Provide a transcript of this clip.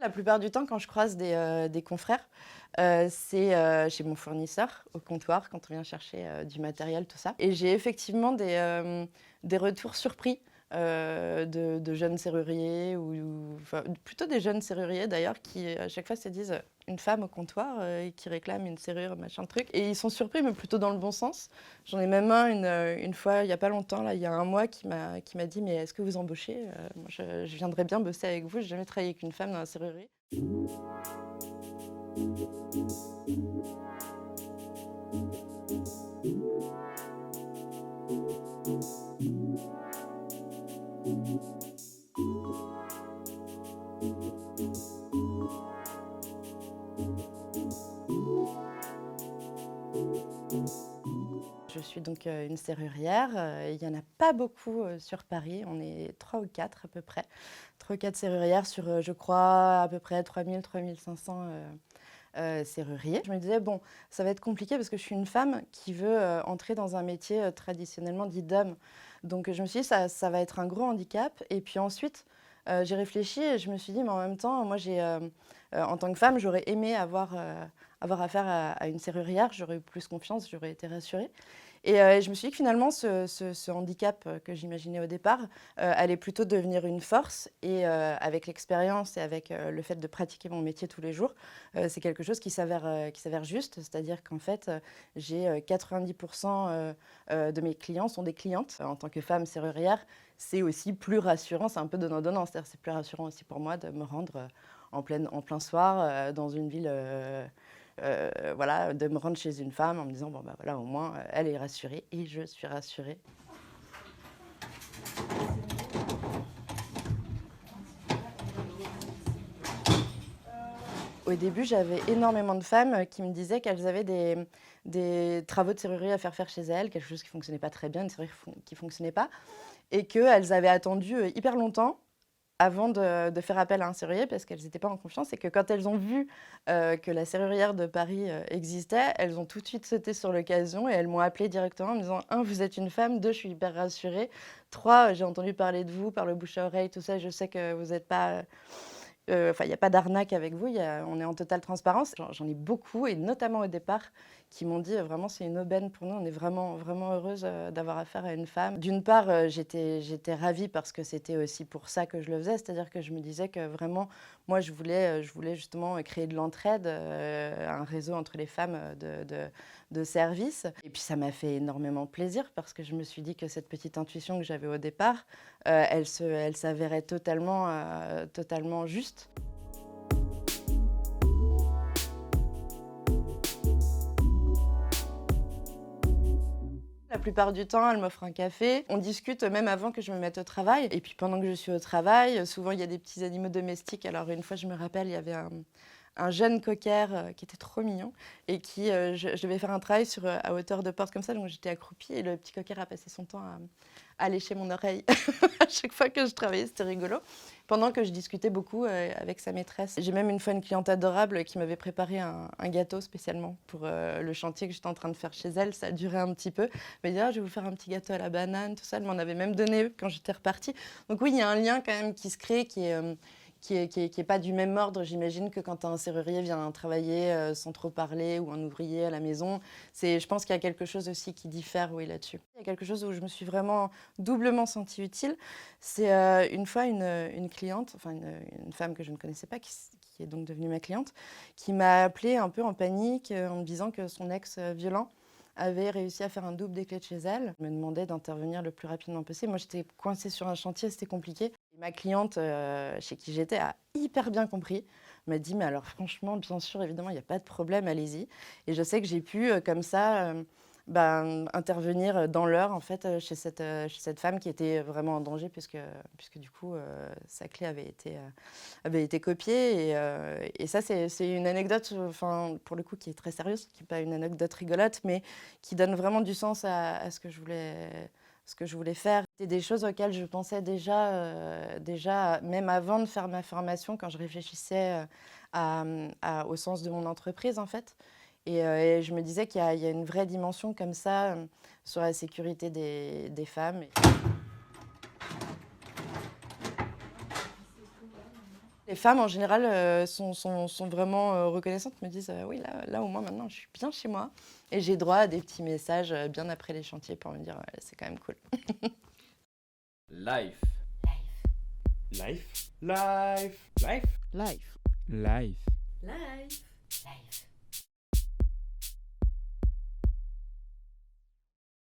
La plupart du temps, quand je croise des confrères, c'est chez mon fournisseur, au comptoir, quand on vient chercher du matériel, tout ça. Et j'ai effectivement des retours surpris de jeunes serruriers, enfin, plutôt des jeunes serruriers d'ailleurs, qui à chaque fois se disent une femme au comptoir et qui réclame une serrure, machin truc. Et ils sont surpris, mais plutôt dans le bon sens. J'en ai même un une fois, il n'y a pas longtemps, là, il y a un mois, qui m'a dit mais est-ce que vous embauchez moi, je viendrais bien bosser avec vous, j'ai jamais travaillé avec une femme dans la serrurerie. Je suis donc une serrurière. Il n'y en a pas beaucoup sur Paris. On est 3 ou 4 à peu près. 3 ou 4 serrurières sur, je crois, à peu près 3 500 serruriers. Je me disais, bon, ça va être compliqué parce que je suis une femme qui veut entrer dans un métier traditionnellement dit d'homme. Donc je me suis dit, ça va être un gros handicap. Et puis ensuite, j'ai réfléchi et je me suis dit, mais en même temps, moi, en tant que femme, j'aurais aimé avoir affaire à une serrurière. J'aurais eu plus confiance, j'aurais été rassurée. Et je me suis dit que finalement, ce handicap que j'imaginais au départ allait plutôt devenir une force. Et avec l'expérience et avec le fait de pratiquer mon métier tous les jours, c'est quelque chose qui s'avère juste. C'est-à-dire qu'en fait, j'ai 90% de mes clients sont des clientes. En tant que femme serrurière, c'est aussi plus rassurant, c'est un peu donnant-donnant. C'est-à-dire c'est plus rassurant aussi pour moi de me rendre en plein soir dans une ville... voilà, de me rendre chez une femme en me disant, bon, bah voilà, au moins, elle est rassurée et je suis rassurée. Au début, j'avais énormément de femmes qui me disaient qu'elles avaient des travaux de serrurerie à faire chez elles, quelque chose qui ne fonctionnait pas très bien, une serrurerie qui ne fonctionnait pas, et qu'elles avaient attendu hyper longtemps avant de faire appel à un serrurier parce qu'elles n'étaient pas en confiance et que quand elles ont vu que la serrurière de Paris existait, elles ont tout de suite sauté sur l'occasion et elles m'ont appelée directement en me disant 1, vous êtes une femme, 2, je suis hyper rassurée, 3, j'ai entendu parler de vous par le bouche à oreille, tout ça, je sais que vous n'êtes pas... Enfin, il n'y a pas d'arnaque avec vous, on est en totale transparence. J'en ai beaucoup, et notamment au départ, qui m'ont dit vraiment c'est une aubaine pour nous, on est vraiment, vraiment heureuse d'avoir affaire à une femme. D'une part, j'étais ravie parce que c'était aussi pour ça que je le faisais, c'est-à-dire que je me disais que vraiment, moi je voulais justement créer de l'entraide, un réseau entre les femmes de service. Et puis ça m'a fait énormément plaisir parce que je me suis dit que cette petite intuition que j'avais au départ, elle s'avérait totalement juste. La plupart du temps, elle m'offre un café. On discute même avant que je me mette au travail. Et puis pendant que je suis au travail, souvent il y a des petits animaux domestiques. Alors une fois, je me rappelle, il y avait un jeune cocker qui était trop mignon et qui, je devais faire un travail à hauteur de porte comme ça, donc j'étais accroupie et le petit cocker a passé son temps à lécher mon oreille à chaque fois que je travaillais, c'était rigolo. Pendant que je discutais beaucoup avec sa maîtresse. J'ai même une fois une cliente adorable qui m'avait préparé un gâteau spécialement pour le chantier que j'étais en train de faire chez elle. Ça a duré un petit peu. Elle m'a dit, ah, je vais vous faire un petit gâteau à la banane, tout ça. Elle m'en avait même donné quand j'étais repartie. Donc oui, il y a un lien quand même qui se crée, qui est pas du même ordre, j'imagine, que quand un serrurier vient travailler sans trop parler ou un ouvrier à la maison. Je pense qu'il y a quelque chose aussi qui diffère, oui, là-dessus. Il y a quelque chose où je me suis vraiment doublement sentie utile. C'est une fois une cliente, enfin une femme que je ne connaissais pas, qui est donc devenue ma cliente, qui m'a appelée un peu en panique en me disant que son ex violent avait réussi à faire un double des clés de chez elle. Elle me demandait d'intervenir le plus rapidement possible. Moi, j'étais coincée sur un chantier, c'était compliqué. Et ma cliente, chez qui j'étais, a hyper bien compris. M'a dit, mais alors franchement, bien sûr, évidemment, il n'y a pas de problème, allez-y. Et je sais que j'ai pu, comme ça, intervenir dans l'heure, en fait, chez cette femme qui était vraiment en danger, puisque du coup, sa clé avait été copiée. Et ça, c'est une anecdote, enfin, pour le coup, qui est très sérieuse, qui n'est pas une anecdote rigolote, mais qui donne vraiment du sens à ce que je voulais faire. C'est des choses auxquelles je pensais déjà, même avant de faire ma formation, quand je réfléchissais au sens de mon entreprise, en fait. Et je me disais qu'il y a une vraie dimension comme ça sur la sécurité des femmes. Les femmes, en général, sont vraiment reconnaissantes, me disent oui, là, au moins, maintenant, je suis bien chez moi. Et j'ai droit à des petits messages bien après les chantiers pour me dire ouais, c'est quand même cool. Life. Life. Life. Life. Life.